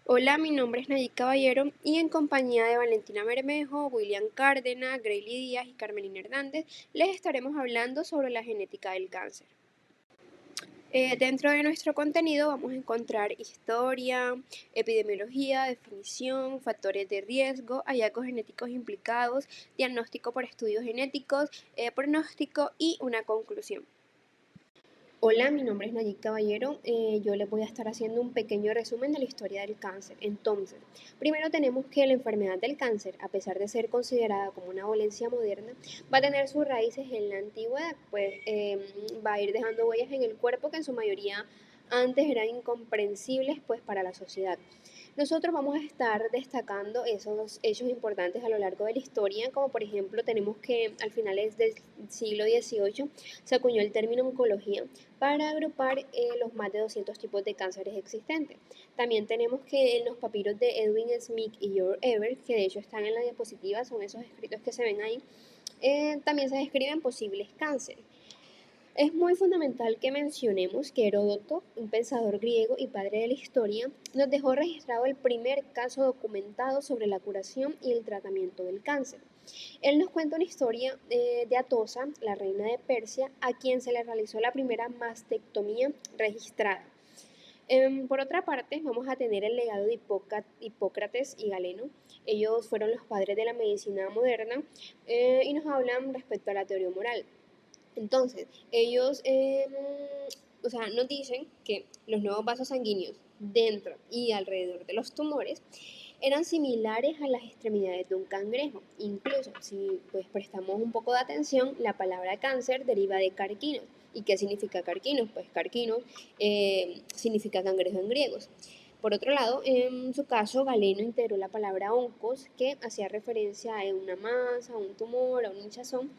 Hola, mi nombre es Nayib Caballero y en compañía de Valentina Bermejo, William Cárdenas, Greyly Díaz y Carmelina Hernández les estaremos hablando sobre la genética del cáncer. Dentro de nuestro contenido vamos a encontrar historia, epidemiología, definición, factores de riesgo, hallazgos genéticos implicados, diagnóstico por estudios genéticos, pronóstico y una conclusión. Hola, mi nombre es Nayib Caballero. Yo les voy a estar haciendo un pequeño resumen de la historia del cáncer. Entonces, primero tenemos que la enfermedad del cáncer, a pesar de ser considerada como una dolencia moderna, va a tener sus raíces en la antigüedad, pues va a ir dejando huellas en el cuerpo que en su mayoría antes eran incomprensibles pues para la sociedad. Nosotros vamos a estar destacando esos hechos importantes a lo largo de la historia, como por ejemplo tenemos que al finales del siglo XVIII se acuñó el término oncología para agrupar los más de 200 tipos de cánceres existentes. También tenemos que en los papiros de Edwin Smith y George Eber, que de hecho están en la diapositiva, son esos escritos que se ven ahí, también se describen posibles cánceres. Es muy fundamental que mencionemos que Heródoto, un pensador griego y padre de la historia, nos dejó registrado el primer caso documentado sobre la curación y el tratamiento del cáncer. Él nos cuenta una historia de Atosa, la reina de Persia, a quien se le realizó la primera mastectomía registrada. Por otra parte, vamos a tener el legado de Hipócrates y Galeno. Ellos fueron los padres de la medicina moderna y nos hablan respecto a la teoría moral. Entonces, ellos nos dicen que los nuevos vasos sanguíneos dentro y alrededor de los tumores eran similares a las extremidades de un cangrejo. Incluso, si pues prestamos un poco de atención, la palabra cáncer deriva de carquinos. ¿Y qué significa carquinos? Pues carquinos significa cangrejo en griegos. Por otro lado, en su caso, Galeno integró la palabra oncos, que hacía referencia a una masa, a un tumor, a un hinchazón,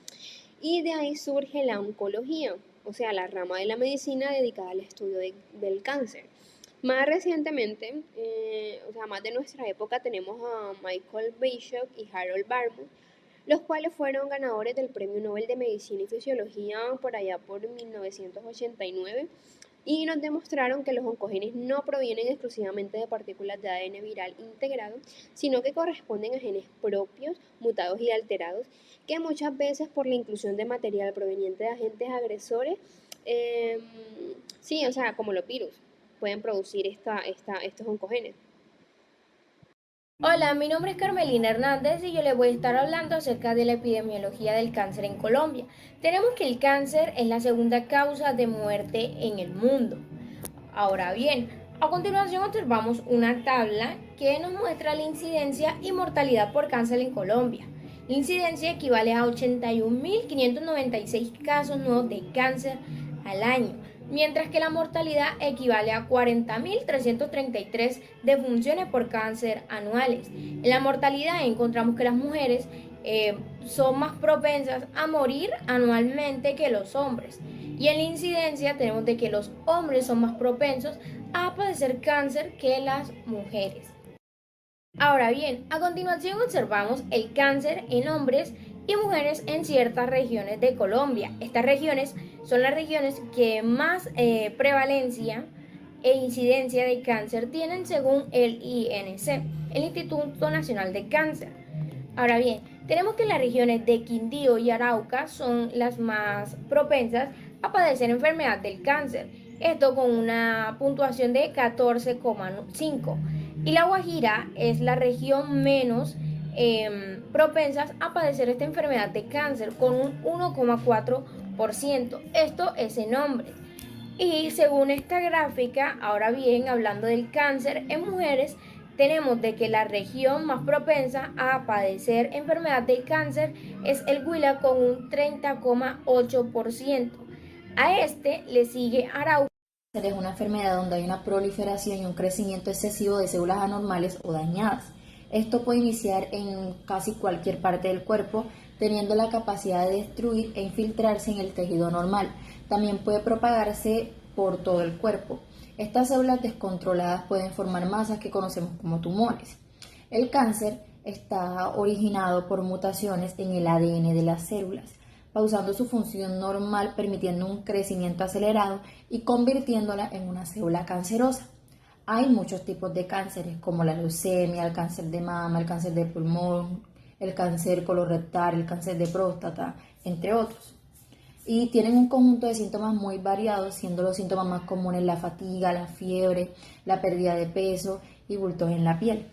y de ahí surge la oncología, o sea, la rama de la medicina dedicada al estudio del cáncer. Más recientemente, más de nuestra época, tenemos a Michael Bishop y Harold Barmouth, los cuales fueron ganadores del Premio Nobel de Medicina y Fisiología por allá por 1989 y nos demostraron que los oncogenes no provienen exclusivamente de partículas de ADN viral integrado, sino que corresponden a genes propios, mutados y alterados, que muchas veces por la inclusión de material proveniente de agentes agresores, eh, como los virus, pueden producir estos oncogenes. Hola, mi nombre es Carmelina Hernández y yo les voy a estar hablando acerca de la epidemiología del cáncer en Colombia. Tenemos que el cáncer es la segunda causa de muerte en el mundo. Ahora bien, a continuación observamos una tabla que nos muestra la incidencia y mortalidad por cáncer en Colombia. La incidencia equivale a 81.596 casos nuevos de cáncer al año, mientras que la mortalidad equivale a 40.333 defunciones por cáncer anuales. En la mortalidad encontramos que las mujeres son más propensas a morir anualmente que los hombres. Y en la incidencia tenemos de que los hombres son más propensos a padecer cáncer que las mujeres. Ahora bien, a continuación observamos el cáncer en hombres y mujeres en ciertas regiones de Colombia. Estas regiones son las regiones que más prevalencia e incidencia de cáncer tienen según el INC, el Instituto Nacional de Cáncer. Ahora bien, tenemos que las regiones de Quindío y Arauca son las más propensas a padecer enfermedad del cáncer, esto con una puntuación de 14,5. Y la Guajira es la región menos propensas a padecer esta enfermedad de cáncer con un 1,4%. Esto es en hombres. Y según esta gráfica, ahora bien, hablando del cáncer en mujeres, tenemos de que la región más propensa a padecer enfermedad del cáncer es el Huila con un 30,8%. A este le sigue Arauca. Es una enfermedad donde hay una proliferación y un crecimiento excesivo de células anormales o dañadas. Esto puede iniciar en casi cualquier parte del cuerpo, teniendo la capacidad de destruir e infiltrarse en el tejido normal. También puede propagarse por todo el cuerpo. Estas células descontroladas pueden formar masas que conocemos como tumores. El cáncer está originado por mutaciones en el ADN de las células, pausando su función normal, permitiendo un crecimiento acelerado y convirtiéndola en una célula cancerosa. Hay muchos tipos de cánceres, como la leucemia, el cáncer de mama, el cáncer de pulmón, el cáncer colorectal, el cáncer de próstata, entre otros. Y tienen un conjunto de síntomas muy variados, siendo los síntomas más comunes la fatiga, la fiebre, la pérdida de peso y bultos en la piel.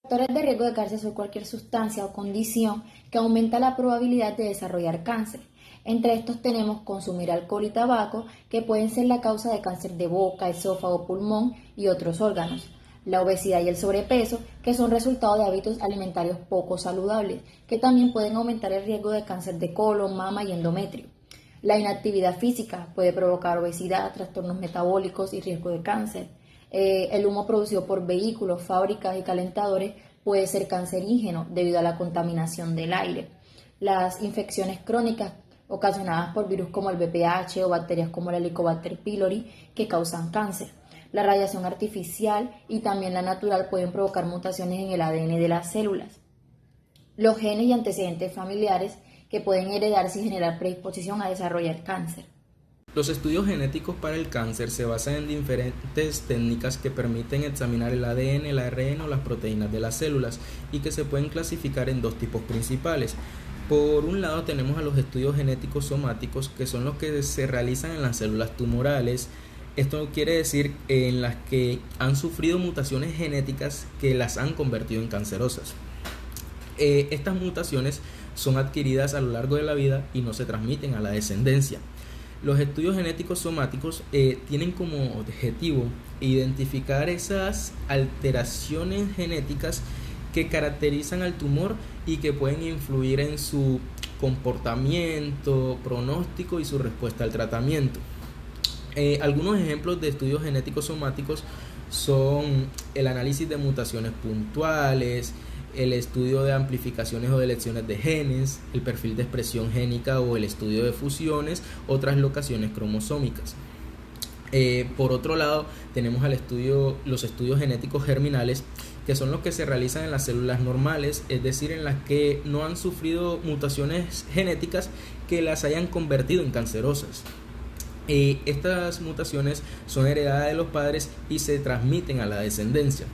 Factores de riesgo de cáncer son cualquier sustancia o condición que aumenta la probabilidad de desarrollar cáncer. Entre estos tenemos consumir alcohol y tabaco, que pueden ser la causa de cáncer de boca, esófago, pulmón y otros órganos. La obesidad y el sobrepeso, que son resultado de hábitos alimentarios poco saludables, que también pueden aumentar el riesgo de cáncer de colon, mama y endometrio. La inactividad física puede provocar obesidad, trastornos metabólicos y riesgo de cáncer. El humo producido por vehículos, fábricas y calentadores puede ser cancerígeno debido a la contaminación del aire. Las infecciones crónicas ocasionadas por virus como el VPH o bacterias como la Helicobacter pylori que causan cáncer. La radiación artificial y también la natural pueden provocar mutaciones en el ADN de las células. Los genes y antecedentes familiares que pueden heredarse y generar predisposición a desarrollar cáncer. Los estudios genéticos para el cáncer se basan en diferentes técnicas que permiten examinar el ADN, el ARN o las proteínas de las células y que se pueden clasificar en dos tipos principales. Por un lado tenemos a los estudios genéticos somáticos, que son los que se realizan en las células tumorales. Esto quiere decir en las que han sufrido mutaciones genéticas que las han convertido en cancerosas. Estas mutaciones son adquiridas a lo largo de la vida y no se transmiten a la descendencia. Los estudios genéticos somáticos tienen como objetivo identificar esas alteraciones genéticas que caracterizan al tumor y que pueden influir en su comportamiento, pronóstico y su respuesta al tratamiento. Algunos ejemplos de estudios genéticos somáticos son el análisis de mutaciones puntuales, el estudio de amplificaciones o deleciones de genes, el perfil de expresión génica o el estudio de fusiones o translocaciones cromosómicas. Por otro lado, tenemos los estudios genéticos germinales, que son los que se realizan en las células normales, es decir, en las que no han sufrido mutaciones genéticas que las hayan convertido en cancerosas. Estas mutaciones son heredadas de los padres y se transmiten a la descendencia.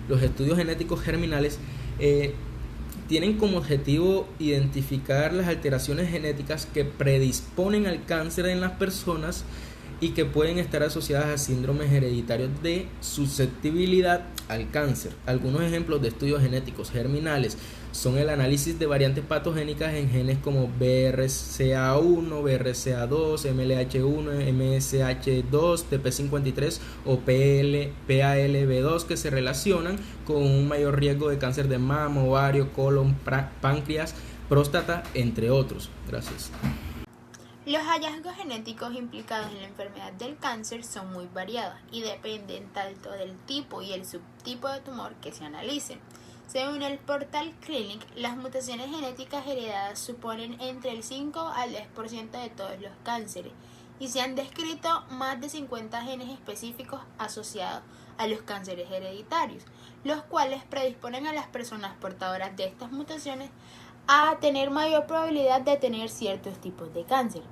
Los estudios genéticos germinales tienen como objetivo identificar las alteraciones genéticas que predisponen al cáncer en las personas y que pueden estar asociadas a síndromes hereditarios de susceptibilidad al cáncer. Algunos ejemplos de estudios genéticos germinales son el análisis de variantes patogénicas en genes como BRCA1, BRCA2, MLH1, MSH2, TP53 o PALB2, que se relacionan con un mayor riesgo de cáncer de mama, ovario, colon, páncreas, próstata, entre otros. Gracias. Los hallazgos genéticos implicados en la enfermedad del cáncer son muy variados y dependen tanto del tipo y el subtipo de tumor que se analicen. Según el portal Clinic, las mutaciones genéticas heredadas suponen entre el 5 al 10% de todos los cánceres y se han descrito más de 50 genes específicos asociados a los cánceres hereditarios, los cuales predisponen a las personas portadoras de estas mutaciones a tener mayor probabilidad de tener ciertos tipos de cáncer.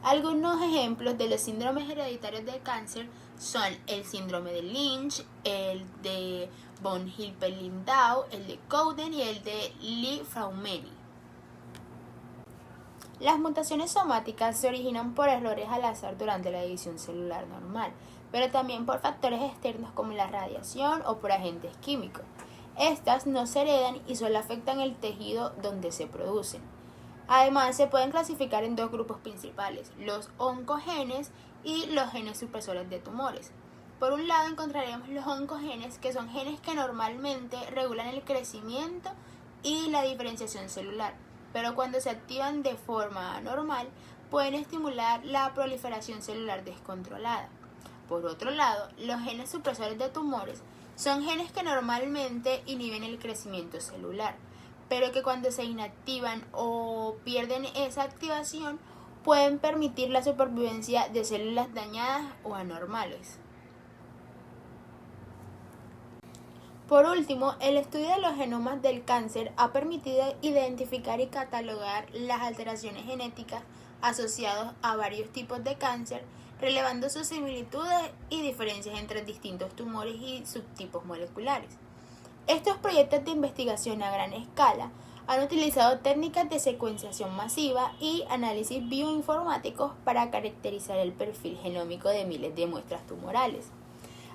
Algunos ejemplos de los síndromes hereditarios del cáncer son el síndrome de Lynch, el de von Hippel-Lindau, el de Cowden y el de Li-Fraumeni. Las mutaciones somáticas se originan por errores al azar durante la división celular normal, pero también por factores externos como la radiación o por agentes químicos. Estas no se heredan y solo afectan el tejido donde se producen. Además, se pueden clasificar en dos grupos principales, los oncogenes y los genes supresores de tumores. Por un lado encontraremos los oncogenes, que son genes que normalmente regulan el crecimiento y la diferenciación celular, pero cuando se activan de forma anormal, pueden estimular la proliferación celular descontrolada. Por otro lado, los genes supresores de tumores son genes que normalmente inhiben el crecimiento celular, pero que cuando se inactivan o pierden esa activación, pueden permitir la supervivencia de células dañadas o anormales. Por último, el estudio de los genomas del cáncer ha permitido identificar y catalogar las alteraciones genéticas asociadas a varios tipos de cáncer, relevando sus similitudes y diferencias entre distintos tumores y subtipos moleculares. Estos proyectos de investigación a gran escala han utilizado técnicas de secuenciación masiva y análisis bioinformáticos para caracterizar el perfil genómico de miles de muestras tumorales.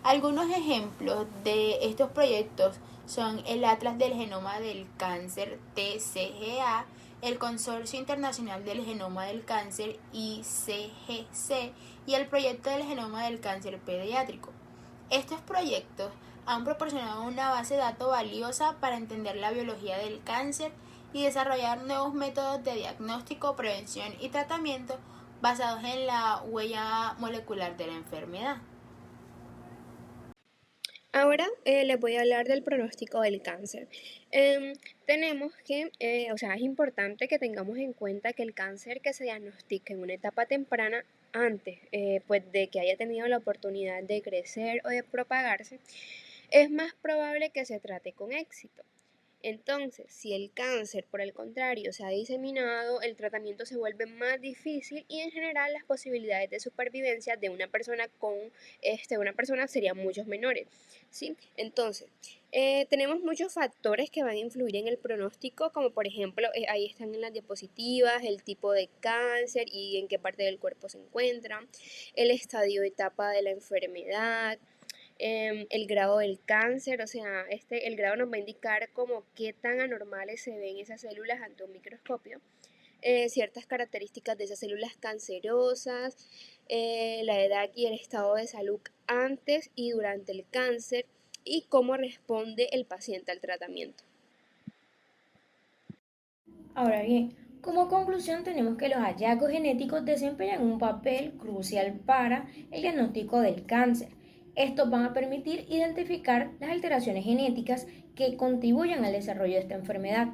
Algunos ejemplos de estos proyectos son el Atlas del Genoma del Cáncer TCGA, el Consorcio Internacional del Genoma del Cáncer ICGC y el Proyecto del Genoma del Cáncer Pediátrico. Estos proyectos han proporcionado una base de datos valiosa para entender la biología del cáncer y desarrollar nuevos métodos de diagnóstico, prevención y tratamiento basados en la huella molecular de la enfermedad. Ahora les voy a hablar del pronóstico del cáncer. Tenemos que, es importante que tengamos en cuenta que el cáncer que se diagnostica en una etapa temprana, antes pues de que haya tenido la oportunidad de crecer o de propagarse, es más probable que se trate con éxito. Entonces, si el cáncer, por el contrario, se ha diseminado, el tratamiento se vuelve más difícil y en general las posibilidades de supervivencia de una persona con una persona serían muchos menores, ¿sí? Entonces, tenemos muchos factores que van a influir en el pronóstico, como por ejemplo, ahí están en las diapositivas, el tipo de cáncer y en qué parte del cuerpo se encuentra, el estadio de etapa de la enfermedad, el grado del cáncer, el grado nos va a indicar como qué tan anormales se ven esas células ante un microscopio, ciertas características de esas células cancerosas, la edad y el estado de salud antes y durante el cáncer y cómo responde el paciente al tratamiento. Ahora bien, como conclusión tenemos que los hallazgos genéticos desempeñan un papel crucial para el diagnóstico del cáncer. Estos van a permitir identificar las alteraciones genéticas que contribuyen al desarrollo de esta enfermedad.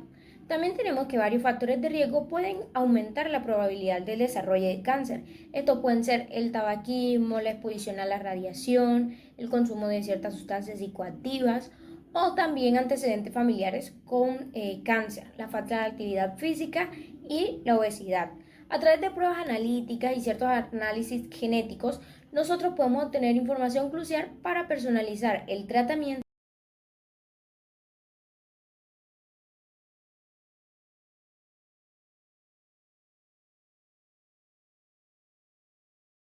También tenemos que varios factores de riesgo pueden aumentar la probabilidad del desarrollo de cáncer. Estos pueden ser el tabaquismo, la exposición a la radiación, el consumo de ciertas sustancias psicoactivas o también antecedentes familiares con cáncer, la falta de actividad física y la obesidad. A través de pruebas analíticas y ciertos análisis genéticos, nosotros podemos obtener información crucial para personalizar el tratamiento